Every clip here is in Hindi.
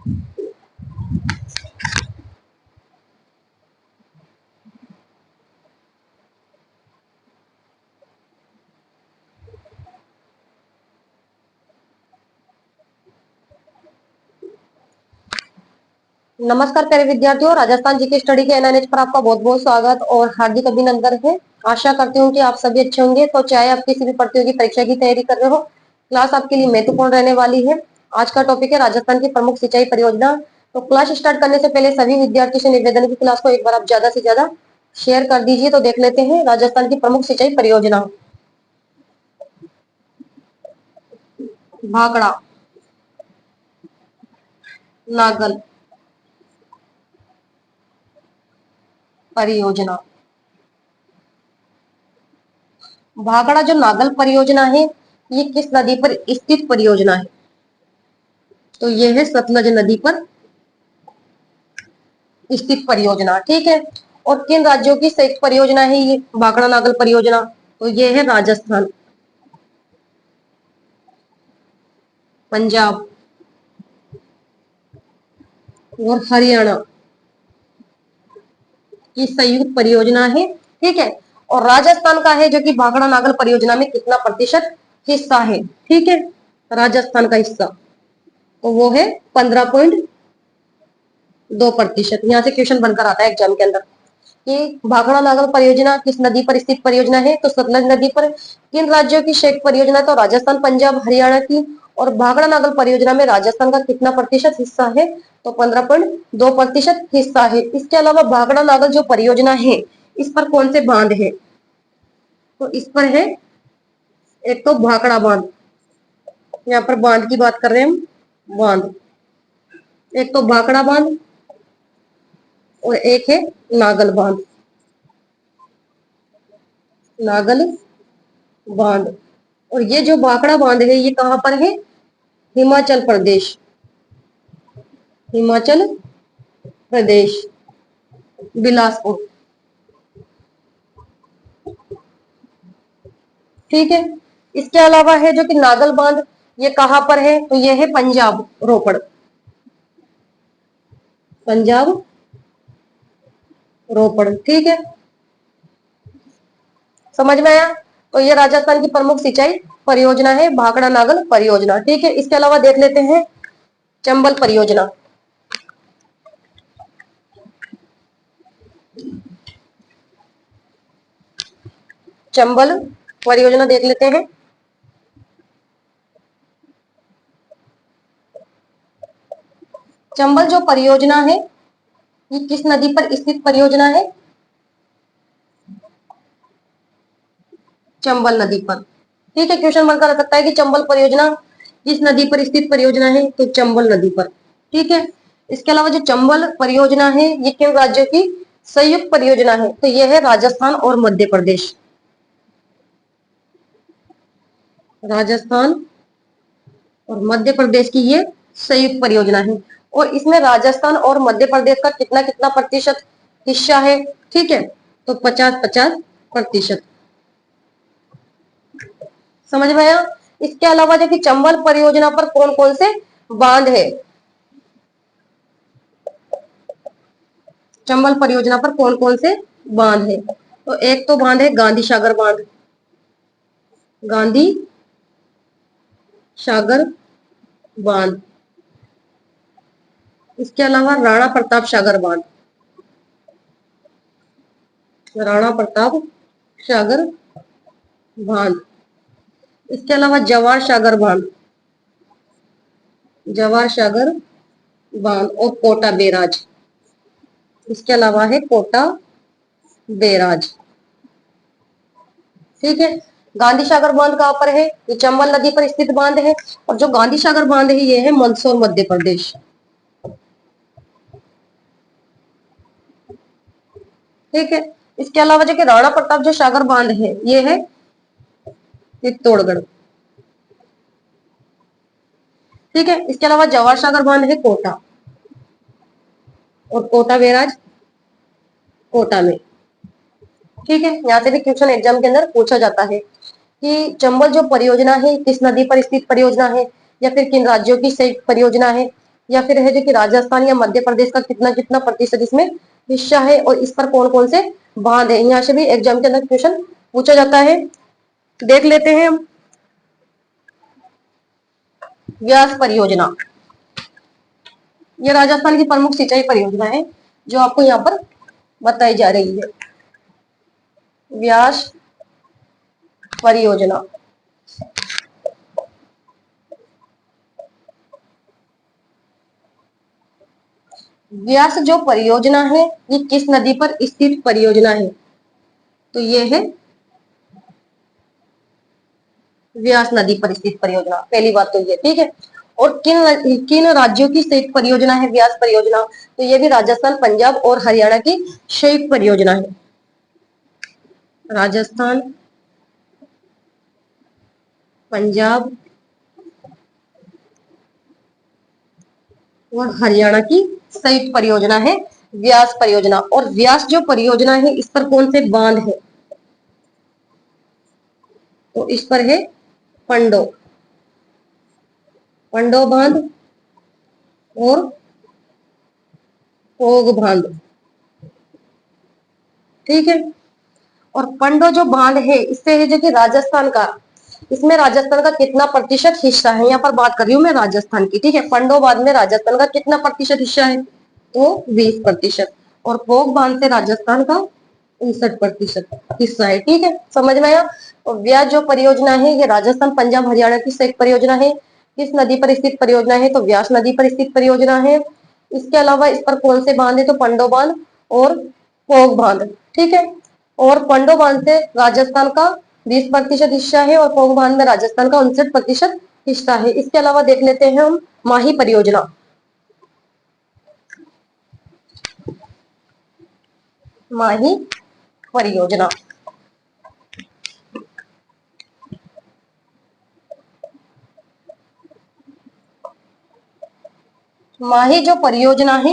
नमस्कार प्यारे विद्यार्थियों, राजस्थान जीके स्टडी के एनएनएच पर आपका बहुत बहुत स्वागत और हार्दिक अभिनंदन है। आशा करती हूँ कि आप सभी अच्छे होंगे। तो चाहे आप किसी भी प्रतियोगी परीक्षा की तैयारी कर रहे हो, क्लास आपके लिए महत्वपूर्ण रहने वाली है। आज का टॉपिक है राजस्थान की प्रमुख सिंचाई परियोजना। तो क्लास स्टार्ट करने से पहले सभी विद्यार्थियों से निवेदन की क्लास को एक बार आप ज्यादा से ज्यादा शेयर कर दीजिए। तो देख लेते हैं राजस्थान की प्रमुख सिंचाई परियोजना। भाखड़ा नागल परियोजना। भाखड़ा जो नागल परियोजना है, ये किस नदी पर स्थित परियोजना है? तो ये है सतलज नदी पर स्थित परियोजना। ठीक है। और किन राज्यों की संयुक्त परियोजना है ये भाखड़ा नागल परियोजना? तो ये है राजस्थान, पंजाब और हरियाणा की संयुक्त परियोजना है। ठीक है। और राजस्थान का है जो कि भाखड़ा नागल परियोजना में कितना प्रतिशत हिस्सा है? ठीक है, राजस्थान का हिस्सा तो वो है 15.2%। यहाँ से क्वेश्चन बनकर आता है एग्जाम के अंदर कि भाखड़ा नागल परियोजना किस नदी पर स्थित परियोजना है? तो सतलज नदी पर। किन राज्यों की शेख परियोजना? तो राजस्थान, पंजाब, हरियाणा की। और भाखड़ा नागल परियोजना में राजस्थान का कितना प्रतिशत हिस्सा है? तो 15.2% हिस्सा है। इसके अलावा भाखड़ा नागल जो परियोजना है, इस पर कौन से बांध है? तो इस पर है एक तो भाखड़ा बांध, यहाँ पर बांध की बात कर रहे हैं हम, बांध। एक तो भाखड़ा बांध और एक है नागल बांध, नागल बांध। और ये जो भाखड़ा बांध है ये कहां पर है? हिमाचल प्रदेश, हिमाचल प्रदेश, बिलासपुर। ठीक है। इसके अलावा है जो कि नागल बांध, ये कहां पर है? तो ये है पंजाब, रोपड़, पंजाब रोपड़। ठीक है, समझ में आया? तो ये राजस्थान की प्रमुख सिंचाई परियोजना है भाखड़ा नागल परियोजना। ठीक है। इसके अलावा देख लेते हैं चंबल परियोजना। चंबल परियोजना देख लेते हैं। चंबल जो परियोजना है, ये किस नदी पर स्थित परियोजना है? चंबल नदी पर। ठीक है, क्वेश्चन बनकर आ सकता है कि चंबल परियोजना किस नदी पर स्थित परियोजना है? तो चंबल नदी पर। ठीक है। इसके अलावा जो चंबल परियोजना है, ये किन राज्यों की संयुक्त परियोजना है? तो ये है राजस्थान और मध्य प्रदेश, राजस्थान और मध्य प्रदेश की ये संयुक्त परियोजना है। और इसमें राजस्थान और मध्य प्रदेश का कितना कितना प्रतिशत हिस्सा है? ठीक है, तो 50-50%। समझ में आया? इसके अलावा देखिए चंबल परियोजना पर कौन कौन से बांध है? चंबल परियोजना पर कौन कौन से बांध है? तो एक तो बांध है गांधी सागर बांध, गांधी सागर बांध। इसके अलावा राणा प्रताप सागर बांध, राणा प्रताप सागर बांध। इसके अलावा जवाहर सागर बांध, जवाहर सागर बांध और कोटा बैराज। इसके अलावा है कोटा बैराज। ठीक है। गांधी सागर बांध कहां पर है? ये चंबल नदी पर स्थित बांध है। और जो गांधी सागर बांध है ये है मंदसौर, मध्य प्रदेश। ठीक है। इसके अलावा जो कि राणा प्रताप जो सागर बांध है ये है चित्तौड़गढ़। ठीक है। इसके अलावा जवाहर सागर बांध है कोटा, और कोटा बैराज कोटा में। ठीक है। यहाँ से भी क्वेश्चन एग्जाम के अंदर पूछा जाता है कि चंबल जो परियोजना है किस नदी पर स्थित परियोजना है, या फिर किन राज्यों की संयुक्त परियोजना है? या फिर है जो कि राजस्थान या मध्य प्रदेश का कितना कितना प्रतिशत इसमें हिस्सा है, और इस पर कौन कौन से बांध है। यहाँ से भी एग्जाम के अंदर क्वेश्चन पूछा जाता है। देख लेते हैं हम व्यास परियोजना। यह राजस्थान की प्रमुख सिंचाई परियोजना है जो आपको यहाँ पर बताई जा रही है। व्यास परियोजना, व्यास जो परियोजना है ये किस नदी पर स्थित परियोजना है, तो ये है व्यास नदी पर स्थित परियोजना। पहली बात तो ये, ठीक है। और किन किन राज्यों की संयुक्त परियोजना है व्यास परियोजना, तो ये भी राजस्थान, पंजाब और हरियाणा की संयुक्त परियोजना है। राजस्थान, पंजाब और हरियाणा की संयुक्त परियोजना है व्यास परियोजना। और व्यास जो परियोजना है इस पर कौन से बांध है, तो इस पर है पंडो, पंडो बांध और पोग बांध, ठीक है। और पंडो जो बांध है इससे है जो कि राजस्थान का, इसमें राजस्थान का कितना प्रतिशत हिस्सा है, यहाँ पर बात कर रही हूँ मैं राजस्थान की, ठीक है। पंडो बांध में राजस्थान का कितना प्रतिशत हिस्सा है, तो 20%। और पोग बांध से राजस्थान का 59% हिस्सा है, ठीक है। समझ में आया। और व्यास जो परियोजना है ये राजस्थान, पंजाब, हरियाणा की संयुक्त परियोजना है। किस नदी पर स्थित परियोजना है, तो व्यास नदी पर स्थित परियोजना है। इसके अलावा इस पर कौन से बांध है, तो पंडो बांध और पोग बांध, ठीक है। और पंडो बांध से राजस्थान का 20% हिस्सा है और पोग बांध में राजस्थान का 59% हिस्सा है। इसके अलावा देख लेते हैं हम माही परियोजना। माही परियोजना, माही जो परियोजना है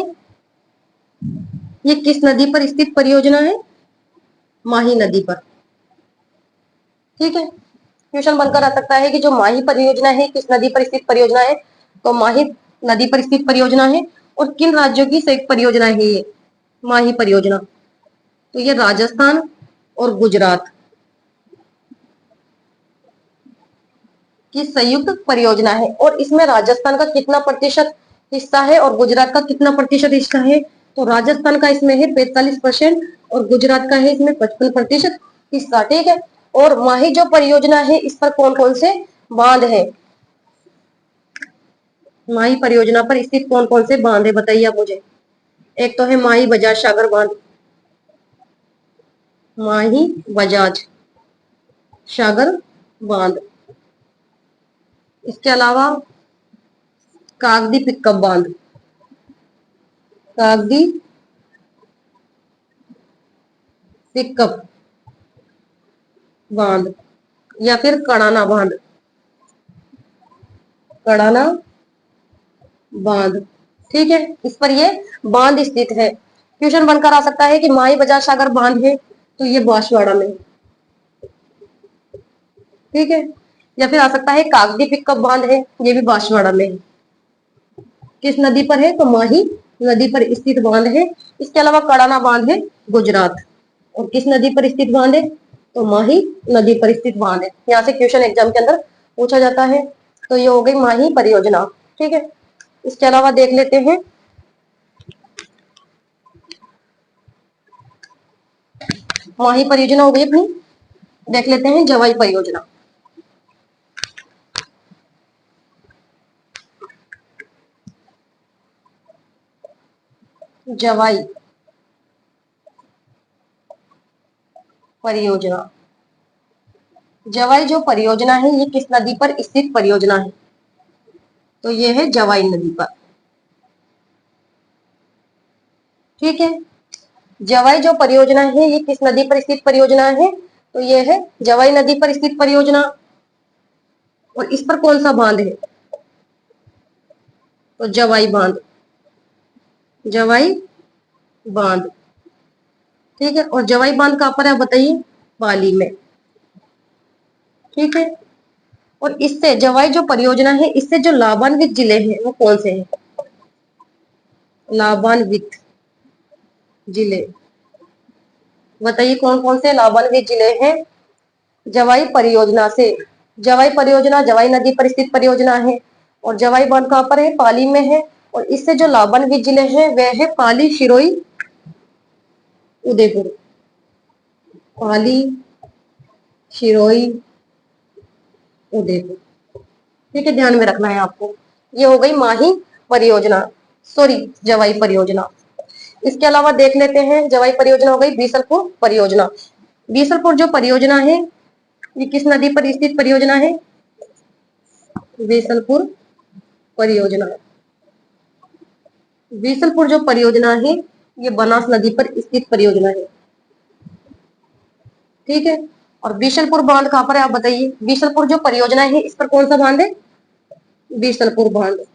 ये किस नदी पर स्थित परियोजना है, माही नदी पर, ठीक है। क्वेश्चन बनकर आ सकता है कि जो माही परियोजना है किस नदी पर स्थित परियोजना है, तो माही नदी पर स्थित परियोजना है। और किन राज्यों की संयुक्त परियोजना है ये माही परियोजना, तो ये राजस्थान और गुजरात की संयुक्त परियोजना है। और इसमें राजस्थान का कितना प्रतिशत हिस्सा है और गुजरात का कितना प्रतिशत हिस्सा है, तो राजस्थान का इसमें है 45% और गुजरात का है इसमें 55% हिस्सा, ठीक है। और माही जो परियोजना है इस पर कौन कौन से बांध है, माही परियोजना पर स्थित कौन कौन से बांध है बताइए आप मुझे। एक तो है माही बजाज सागर बांध, माही बजाज सागर बांध। इसके अलावा कागदी पिकअप बांध, कागदी पिकअप बांध, या फिर कड़ाना बांध, कड़ाना बांध, ठीक है। इस पर ये बांध स्थित है। क्वेश्चन बनकर आ सकता है कि माही बजाज सागर बांध है तो ये बांसवाड़ा में, ठीक है। या फिर आ सकता है कागदी पिकअप बांध है, ये भी बांसवाड़ा में है। किस नदी पर है, तो माही नदी पर स्थित बांध है। इसके अलावा कड़ाना बांध है गुजरात। और किस नदी पर स्थित बांध है, तो माही नदी पर स्थित बांध है। यहाँ से क्वेश्चन एग्जाम के अंदर पूछा जाता है। तो ये हो गई माही परियोजना, ठीक है। इसके अलावा देख लेते हैं माही परियोजना हो गई अपनी। देख लेते हैं जवाई परियोजना। जवाई परियोजना, जवाई जो परियोजना है ये किस नदी पर स्थित परियोजना है, तो ये है जवाई नदी पर, ठीक है। जवाई जो परियोजना है ये किस नदी पर स्थित परियोजना है, तो ये है जवाई नदी पर स्थित परियोजना। और इस पर कौन सा बांध है, तो जवाई बांध, जवाई बांध, ठीक है। और जवाई बांध कहां पर है बताइए, पाली में, ठीक है। और इससे जवाई जो परियोजना है इससे जो लाभान्वित जिले हैं वो कौन से हैं, लाभान्वित जिले, बताइए कौन कौन से लाभान्वित जिले हैं जवाई परियोजना से। जवाई परियोजना जवाई नदी पर स्थित परियोजना है, और जवाई बांध कहाँ पर है, पाली में है। और इससे जो लाभान्वित जिले हैं वह है पाली, सिरोही, उदयपुर। पाली, सिरोही, उदयपुर, ठीक है, ध्यान में रखना है आपको। ये हो गई माही परियोजना, सॉरी जवाई परियोजना। इसके अलावा देख लेते हैं, जवाई परियोजना हो गई बीसलपुर परियोजना। बीसलपुर जो परियोजना है ये किस नदी पर स्थित परियोजना है, बीसलपुर परियोजना। बीसलपुर जो परियोजना है ये बनास नदी पर स्थित परियोजना है, ठीक है। और बीसलपुर बांध कहाँ पर है आप बताइए, बीसलपुर जो परियोजना है इस पर कौन सा बांध है, बीसलपुर बांध।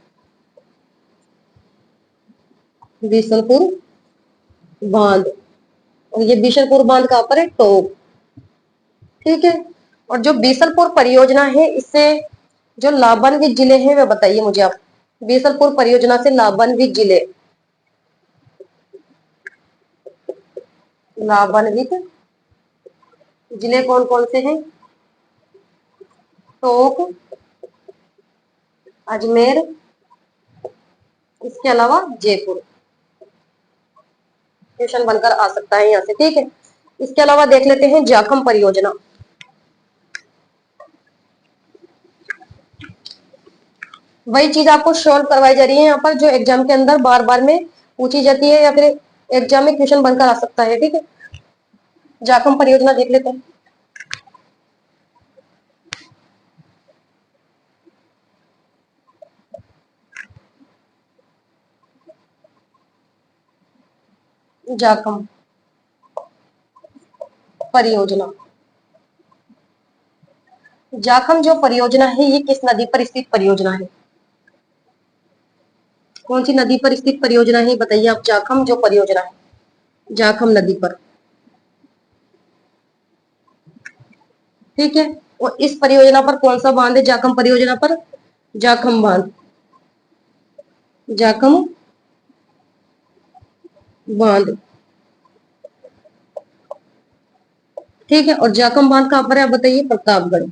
बीसलपुर बांध, और ये बीसलपुर बांध कहाँ पर है, टोक, ठीक है। और जो बीसलपुर परियोजना है इससे जो लाभान्वित जिले हैं वे बताइए मुझे आप। बीसलपुर परियोजना से लाभान्वित जिले, लाभान्वित जिले कौन कौन से हैं, टोक, अजमेर, इसके अलावा जयपुर। क्वेश्चन बनकर आ सकता है यहाँ से, ठीक है। इसके अलावा देख लेते हैं जाखम परियोजना। वही चीज आपको सॉल्व करवाई जा रही है यहाँ पर, जो एग्जाम के अंदर बार बार में पूछी जाती है या फिर एग्जाम में क्वेश्चन बनकर आ सकता है, ठीक है। जाखम परियोजना देख लेते हैं। जाखम परियोजना, जाखम जो परियोजना है ये किस नदी पर स्थित परियोजना है, कौन सी नदी पर स्थित परियोजना है बताइए आप। जाखम जो परियोजना है, जाखम नदी पर, ठीक है। और इस परियोजना पर कौन सा बांध है, जाखम परियोजना पर, जाखम बांध, जाखम बांध, ठीक है। और जाखम बांध कहाँ पर है आप बताइए, प्रतापगढ़।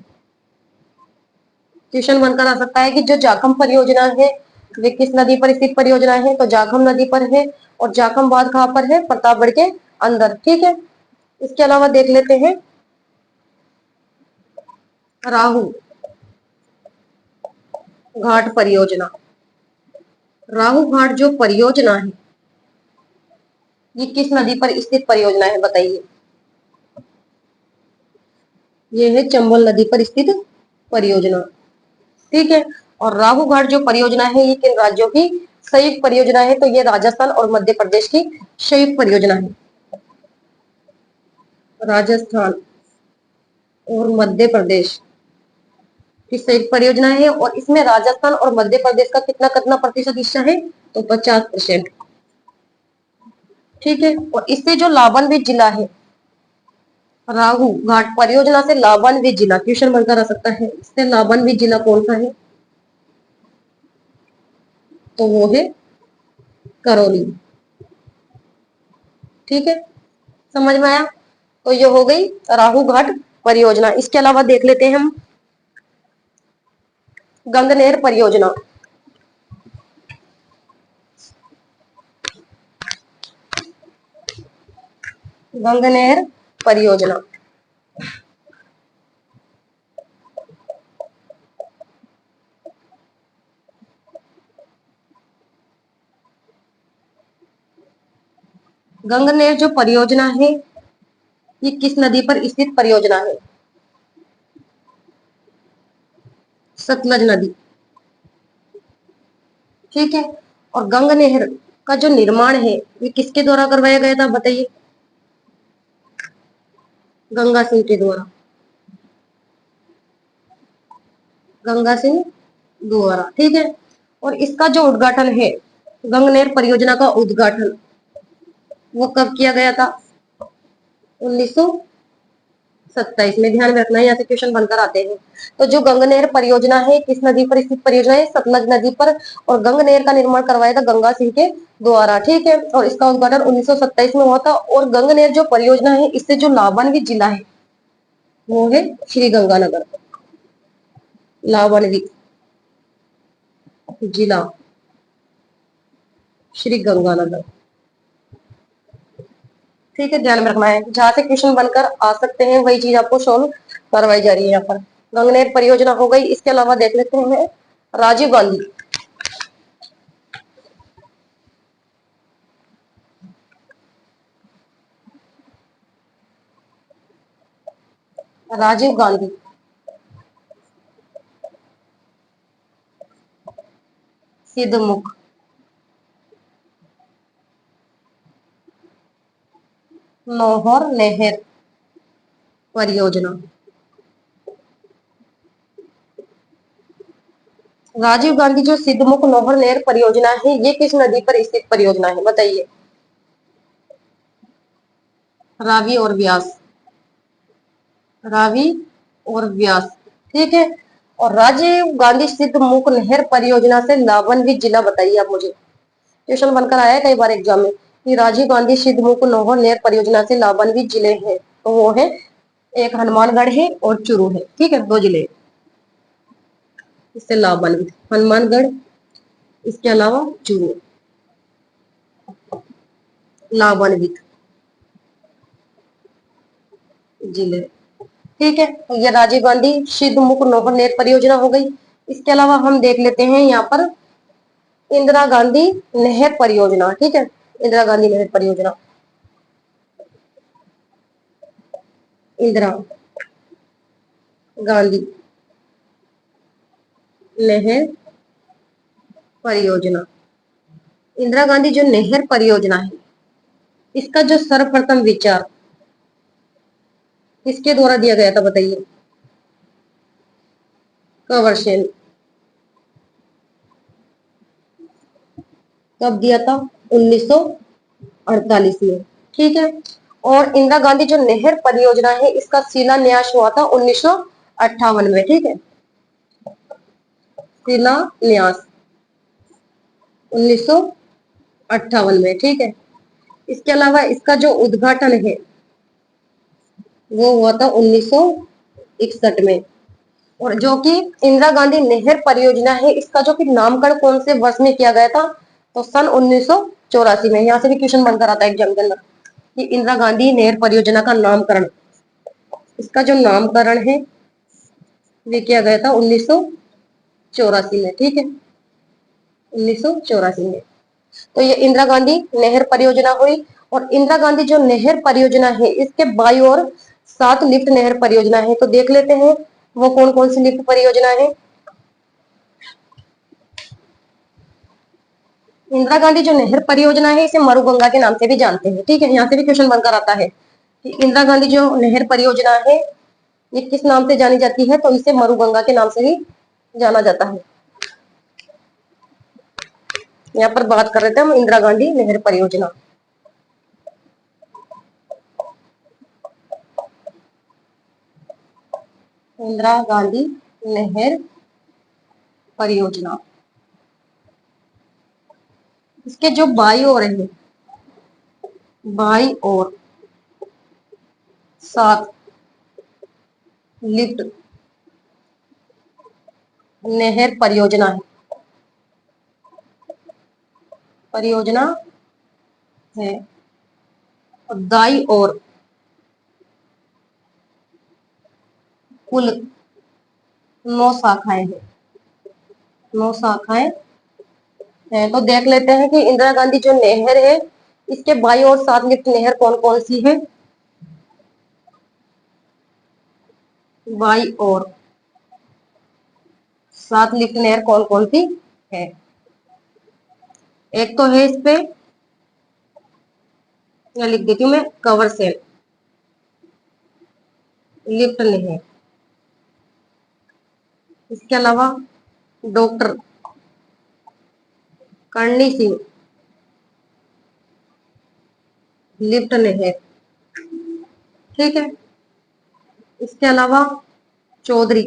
क्वेश्चन बनकर आ सकता है कि जो जाखम परियोजना है वे किस नदी पर स्थित परियोजना है, तो जाखम नदी पर है। और जाखम बांध कहाँ पर है, प्रतापगढ़ के अंदर, ठीक है। इसके अलावा देख लेते हैं राहु घाट परियोजना। राहु घाट जो परियोजना है ये किस नदी पर स्थित परियोजना है बताइए। ये है चंबल नदी पर स्थित परियोजना, ठीक है। और राहु घाट जो परियोजना है ये किन राज्यों की संयुक्त परियोजना है, तो ये राजस्थान और मध्य प्रदेश की संयुक्त परियोजना है। राजस्थान और मध्य प्रदेश की संयुक्त परियोजना है, और इसमें राजस्थान और मध्य प्रदेश का कितना कितना प्रतिशत हिस्सा है, तो 50%, ठीक है। और इससे जो लाभान्वित जिला है, राहु घाट परियोजना से लाभान्वित जिला, क्वेश्चन बनकर आ सकता है, इससे लाभान्वित जिला कौन सा है, तो वो है करौली, ठीक है। समझ में आया, तो ये हो गई राहु घाट परियोजना। इसके अलावा देख लेते हैं हम गंगनेर परियोजना। गंगनेर परियोजना, गंगनेर जो परियोजना है ये किस नदी पर स्थित परियोजना है, सतलज नदी, ठीक है। और गंगनहर का जो निर्माण है ये किसके द्वारा करवाया गया था बताइए, गंगा सिंह के द्वारा, गंगा सिंह द्वारा, ठीक है। और इसका जो उद्घाटन है, गंगनहर परियोजना का उद्घाटन वो कब किया गया था, 1927 में। ध्यान में रखना है, यहाँ से क्वेश्चन बनकर आते हैं। तो जो गंगनहर परियोजना है किस नदी पर स्थित परियोजना है, सतलज नदी पर। और गंगनहर का निर्माण करवाया था गंगा सिंह के द्वारा, ठीक है। और इसका उद्घाटन 1927 में हुआ था। और गंगनेर जो परियोजना है, इससे जो लाभान्वित जिला है वो है श्री गंगानगर। लाभान्वित जिला श्री गंगानगर, ठीक है, ध्यान में रखना है। जहां से क्वेश्चन बनकर आ सकते हैं वही चीज आपको सोल्व करवाई जा रही है यहाँ पर। गंगनेर परियोजना हो गई। इसके अलावा देख लेते हैं राजीव गांधी। राजीव गांधी सिद्धमुख नौहर नहर परियोजना। राजीव गांधी जो सिद्धमुख नौहर नहर परियोजना है, ये किस नदी पर स्थित परियोजना है बताइए? रावी और व्यास, रावी और व्यास, ठीक है। और राजीव गांधी सिद्धमुख नहर परियोजना से लाभान्वित जिला बताइए आप मुझे। क्वेश्चन बनकर आया है कई बार एग्जाम में कि राजीव गांधी सिद्धमुख नौहर नहर परियोजना से लाभान्वित जिले हैं, तो वो है एक हनुमानगढ़ है और चूरू है, ठीक है, दो जिले इससे लाभान्वित, हनुमानगढ़, इसके अलावा चूरू लाभान्वित जिले, ठीक है। तो ये राजीव गांधी सिद्धमुख नौहर नहर परियोजना हो गई। इसके अलावा हम देख लेते हैं यहाँ पर इंदिरा गांधी नहर परियोजना, ठीक है, इंदिरा गांधी नहर परियोजना। इंदिरा गांधी नहर परियोजना। इंदिरा गांधी जो नहर परियोजना है, इसका जो सर्वप्रथम विचार किसके द्वारा दिया गया था बताइए? कंवर सेन। कब दिया था? 1948 में, ठीक है। और इंदिरा गांधी जो नहर परियोजना है, इसका शिलान्यास हुआ था 1958 में, ठीक है, शिलान्यास 1958 में, ठीक है। इसके अलावा इसका जो उद्घाटन है वो हुआ था 1961 में। और जो कि इंदिरा गांधी नहर परियोजना है, इसका जो कि नामकरण कौन से वर्ष में किया गया था? तो सन 1984 में। यहाँ से भी क्वेश्चन बनकर आता है एग्जाम के अंदर कि इंदिरा गांधी नहर परियोजना का नामकरण, इसका जो नामकरण है वे किया गया था 1984 में, ठीक है, 1984 में। तो ये इंदिरा गांधी नहर परियोजना हुई। और इंदिरा गांधी जो नहर परियोजना है, इसके बाईं ओर 7 लिफ्ट नहर परियोजना है, तो देख लेते हैं वो कौन कौन सी लिफ्ट परियोजना है। इंदिरा गांधी जो नहर परियोजना है, इसे मरुगंगा के नाम से भी जानते हैं, ठीक है, यहाँ से भी क्वेश्चन बनकर आता है कि इंदिरा गांधी जो नहर परियोजना है ये किस नाम से जानी जाती है? तो इसे मरुगंगा के नाम से ही जाना जाता है। यहाँ पर बात कर रहे थे हम इंदिरा गांधी नहर परियोजना। इंदिरा गांधी नहर परियोजना, इसके जो बाई ओर है, बाई ओर 7 लिफ्ट नहर परियोजना है, परियोजना है। और दाई ओर कुल 9 शाखाएं हैं, 9 शाखाएं हैं। तो देख लेते हैं कि इंदिरा गांधी जो नहर है, इसके बाई ओर 7 लिफ्ट नहर कौन कौन सी है? बाई ओर 7 लिफ्ट नहर कौन कौन सी है? एक तो है इस पे, या लिख देती हूँ मैं, कवर सेल लिफ्ट नहर। इसके अलावा डॉक्टर करणी सिंह लिफ्ट नहर, ठीक है। इसके अलावा चौधरी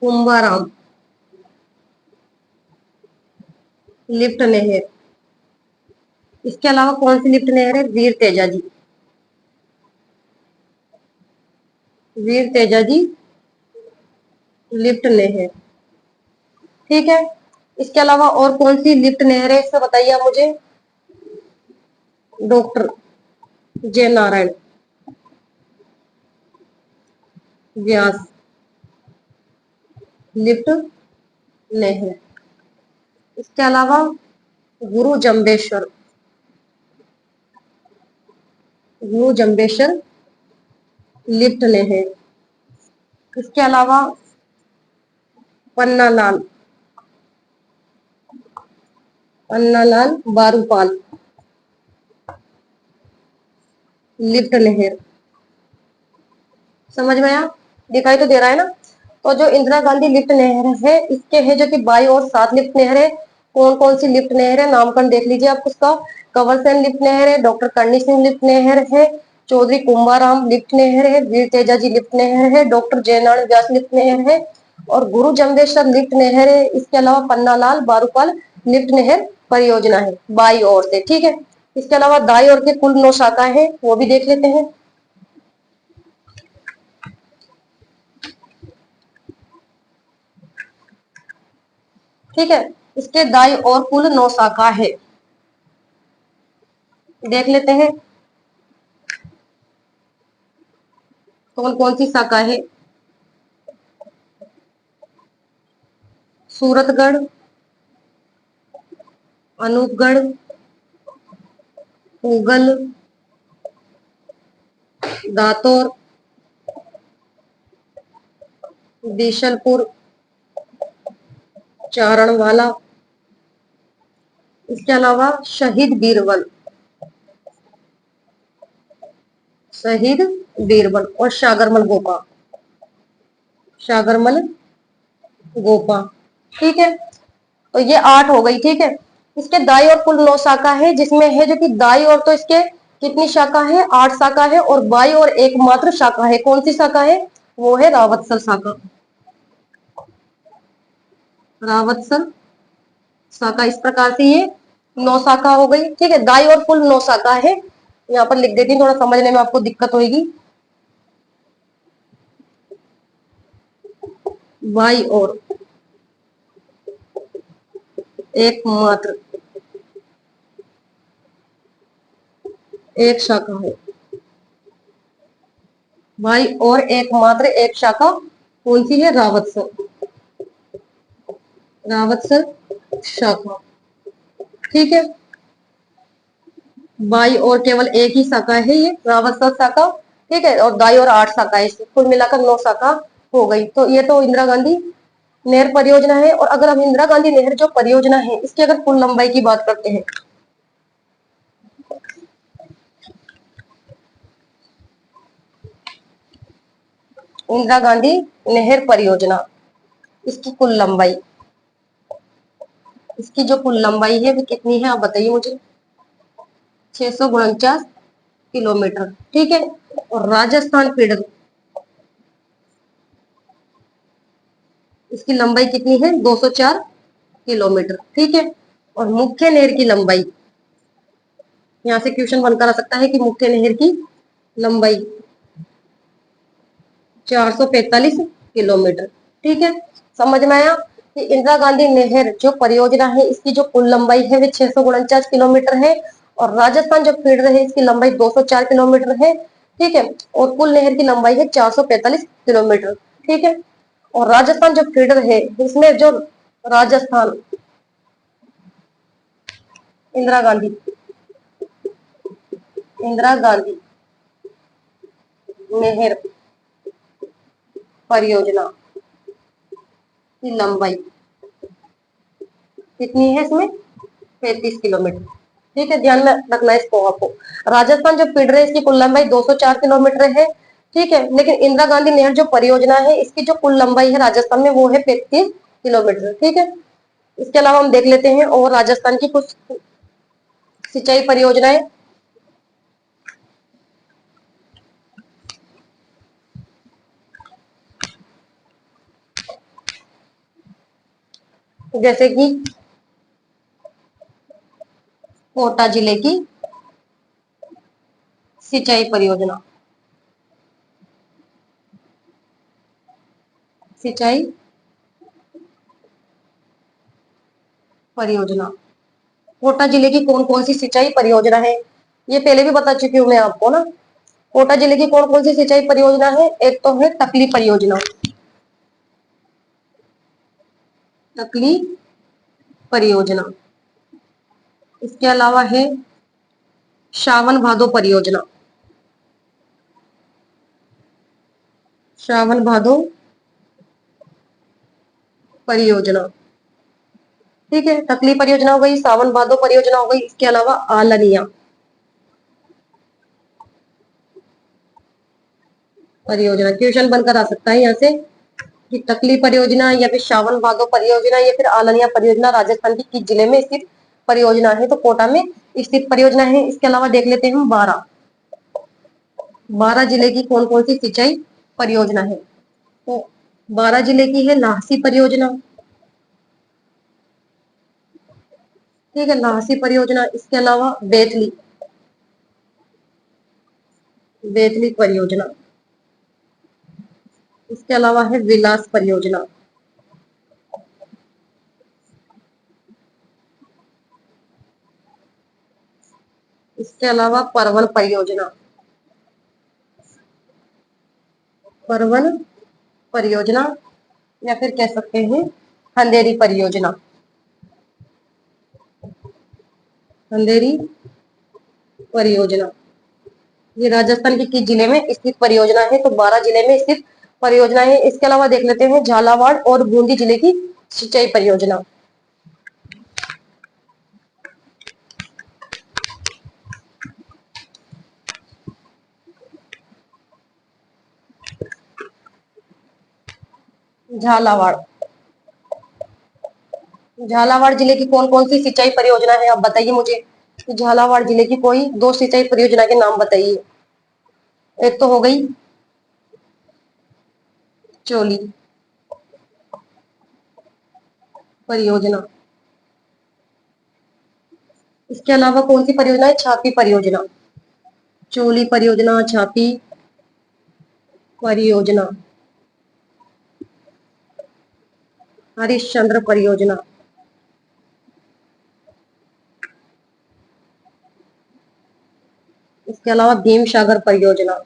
कुंभाराम लिफ्ट नहर। इसके अलावा कौन सी लिफ्ट नहर है? वीर तेजा जी, वीर तेजा जी लिफ्ट नहर। ठीक है, इसके अलावा और कौन सी लिफ्ट नहर है, इससे बताइए आप मुझे। डॉक्टर जय नारायण व्यास लिफ्ट नहर। इसके अलावा गुरु जम्बेश्वर, गुरु जम्बेश्वर लिफ्ट नहर। इसके अलावा पन्नालाल, पन्नालाल बारूपाल लिफ्ट नहर। समझ में आया? दिखाई तो दे रहा है ना? तो जो इंदिरा गांधी लिफ्ट नहर है, इसके है जो कि बाई और 7 लिफ्ट नहर है। कौन कौन सी लिफ्ट नहर है, नामकरण देख लीजिए आप उसका। कंवर सेन लिफ्ट नहर है, डॉक्टर करणी सिंह लिफ्ट नहर है, चौधरी कुंभाराम लिफ्ट नहर है, वीर तेजा जी लिफ्ट नहर है, डॉक्टर जयनारायण व्यास लिफ्ट नहर है, और गुरु जम्बेश्वर लिफ्ट नहर है। इसके अलावा पन्नालाल बारूपाल लिफ्ट नहर परियोजना है बाई ओर से। ठीक है, इसके अलावा दाई ओर के कुल 9 शाखाएं हैं, वो भी देख लेते हैं। ठीक है, इसके दाई और कुल 9 शाखा है, देख लेते हैं कौन कौन सी शाखा है। सूरतगढ़, अनूपगढ़, पूगल, दातोर, बीशलपुर, चारणवाला। इसके अलावा शहीद बीरबल, शहीद बीरबल और सागरमल गोपा, सागरमल गोपा। ठीक है, तो ये 8 हो गई। ठीक है, इसके दाई और कुल 9 शाखा है, जिसमें है जो कि दाई और तो इसके कितनी शाखा है? 8 शाखा है, और बाई और एकमात्र शाखा है। कौन सी शाखा है? वो है रावतसर शाखा, रावतसर शाखा। इस प्रकार से ये 9 शाखा हो गई। ठीक है, दाई और कुल 9 शाखा है। यहाँ पर लिख देती हूँ, थोड़ा समझने में आपको दिक्कत होगी। बाई और एकमात्र एक शाखा है, बाई और एकमात्र एक शाखा कौन सी है? रावतसर, रावतसर शाखा। ठीक है, बाई और केवल एक ही शाखा है, ये रावतसर शाखा। ठीक है, और दाई और 8 शाखा है, कुल मिलाकर 9 शाखा हो गई। तो ये तो इंदिरा गांधी नहर परियोजना है। और अगर हम इंदिरा गांधी नहर जो परियोजना है, इसकी अगर कुल लंबाई की बात करते हैं, इंदिरा गांधी नहर परियोजना, इसकी कुल लंबाई, इसकी जो कुल लंबाई है वो कितनी है, आप बताइए मुझे। 649 किलोमीटर। ठीक है, और राजस्थान फीडर, इसकी लंबाई कितनी है? 204 किलोमीटर। ठीक है, और मुख्य नहर की लंबाई, यहाँ से क्वेश्चन बनकर आ सकता है कि मुख्य नहर की लंबाई 445 किलोमीटर। ठीक है, समझ में आया कि इंदिरा गांधी नहर जो परियोजना है, इसकी जो कुल लंबाई है वो 649 किलोमीटर है, और राजस्थान जो फीडर है इसकी लंबाई 204 किलोमीटर है। ठीक है, और कुल नहर की लंबाई है 445 किलोमीटर। ठीक है, और राजस्थान जो फीडर है, इसमें जो राजस्थान इंदिरा गांधी, इंदिरा गांधी नहर परियोजना की लंबाई कितनी है इसमें? 35 किलोमीटर। ठीक है, ध्यान में रखना है इसको आपको। राजस्थान जो फीडर है इसकी कुल लंबाई 204 किलोमीटर है। ठीक है, लेकिन इंदिरा गांधी नहर जो परियोजना है, इसकी जो कुल लंबाई है राजस्थान में वो है 35 किलोमीटर। ठीक है, इसके अलावा हम देख लेते हैं और राजस्थान की कुछ सिंचाई परियोजनाएं। जैसे कि कोटा जिले की सिंचाई परियोजना, सिंचाई परियोजना। कोटा जिले की कौन कौन सी सिंचाई परियोजना है, ये पहले भी बता चुकी हूँ मैं आपको ना। कोटा जिले की कौन कौन सी सिंचाई परियोजना है, एक तो है तकली परियोजना, तकली परियोजना। इसके अलावा है श्रावण भादो परियोजना, श्रावण भादो परियोजना। ठीक है, तकली परियोजना हो गई, सावन भादो परियोजना हो गई। इसके अलावा आलनिया परियोजना, क्वेश्चन बनकर आ सकता है यहाँ से कि तकली परियोजना या फिर श्रावण भादो परियोजना या फिर आलनिया परियोजना राजस्थान के किस जिले में स्थित परियोजना है, तो कोटा में स्थित परियोजना है। इसके अलावा देख लेते हैं हम बारह, बारह जिले की कौन कौन सी सिंचाई परियोजना है, तो बारह जिले की है लाहसी परियोजना। ठीक है, लाहसी परियोजना। इसके अलावा बेतली, बेतली परियोजना। इसके अलावा है विलास परियोजना। इसके अलावा परवन परियोजना, परवन परियोजना, या फिर कह सकते हैं अंधेरी परियोजना, अंधेरी परियोजना। ये राजस्थान के किस जिले में स्थित परियोजना है, तो 12 जिले में स्थित परियोजना है। इसके अलावा देख लेते हैं झालावाड़ और बूंदी जिले की सिंचाई परियोजना। झालावाड़, झालावाड़ जिले की कौन कौन सी सिंचाई परियोजना है, आप बताइए मुझे। तो झालावाड़ जिले की कोई दो सिंचाई परियोजना के नाम बताइए। एक तो हो गई चोली परियोजना। इसके अलावा कौन सी परियोजना है, छापी परियोजना, चोली परियोजना, छापी परियोजना, हरिश्चंद्र परियोजना। इसके अलावा भीम सागर परियोजना।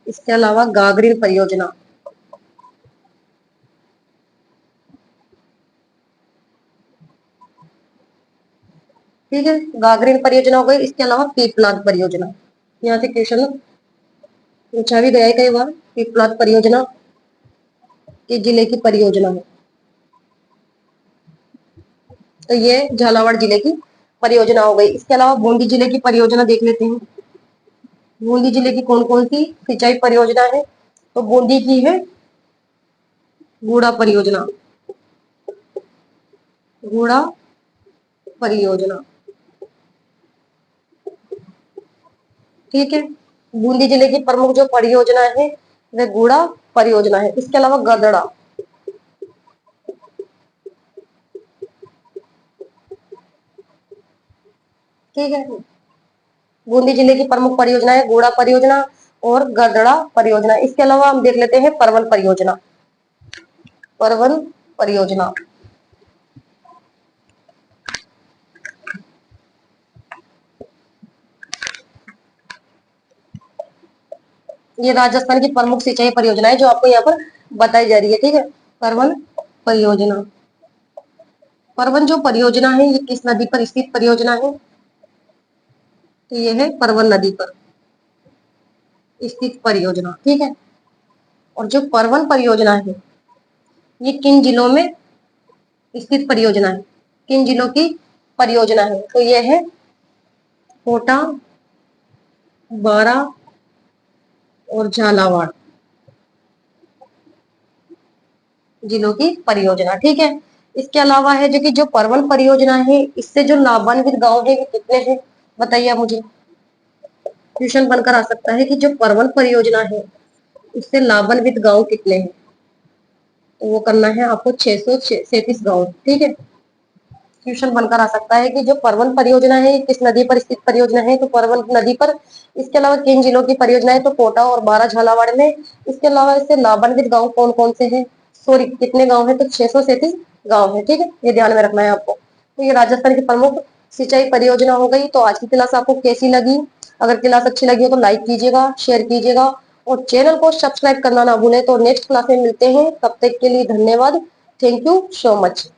इसके अलावा गागरीन परियोजना। ठीक है, गागरीन परियोजना हो गई। इसके अलावा पीपलाद परियोजना, यहाँ से क्वेश्चन पूछा भी गया है कई बार। पीपलाद परियोजना किस जिले की परियोजना है, तो ये झालावाड़ जिले की परियोजना हो गई। इसके अलावा बूंदी जिले की परियोजना देख लेते हैं। बूंदी जिले की कौन कौन सी सिंचाई परियोजना है, तो बूंदी की है गूड़ा परियोजना, गूड़ा परियोजना। ठीक है, बूंदी जिले की प्रमुख जो परियोजना है वह गूड़ा परियोजना है। इसके अलावा गदड़ा, ठीक है, बूंदी जिले की प्रमुख परियोजना है गूड़ा परियोजना और गदड़ा परियोजना। इसके अलावा हम देख लेते हैं परवन परियोजना, परवन परियोजना। ये राजस्थान की प्रमुख सिंचाई परियोजना है जो आपको यहाँ पर बताई जा रही है। ठीक है, परवन परियोजना। परवन जो परियोजना है ये किस नदी पर स्थित परियोजना है, तो ये है परवन नदी पर स्थित परियोजना। ठीक है, और जो परवन परियोजना है ये किन जिलों में स्थित परियोजना है, किन जिलों की परियोजना है, तो ये है कोटा, बारा और झालावाड़ जिलों की परियोजना। ठीक है, इसके अलावा है जो कि जो परवन परियोजना है इससे जो लाभान्वित गांव है वो कितने हैं, बताइए आप मुझे। क्वेश्चन बनकर आ सकता है कि जो परवन परियोजना है उससे लाभान्वित गांव कितने हैं? तो वो करना है आपको 637 गांव। ठीक है। क्वेश्चन बनकर आ सकता है कि जो परवन परियोजना है किस नदी पर स्थित परियोजना है? तो परवन नदी पर। इसके अलावा किन जिलों की परियोजना है? तो कोटा और बारह झालावाड़ में। इसके अलावा इससे लाभान्वित गांव कौन कौन से हैं? सॉरी, कितने गांव है? तो 637 गांव है। ठीक है, ये ध्यान में रखना है आपको। तो ये राजस्थान की प्रमुख सिंचाई परियोजना हो गई। तो आज की क्लास आपको कैसी लगी? अगर क्लास अच्छी लगी हो तो लाइक कीजिएगा, शेयर कीजिएगा और चैनल को सब्सक्राइब करना ना भूलें। तो नेक्स्ट क्लास में मिलते हैं, तब तक के लिए धन्यवाद। Thank you so much.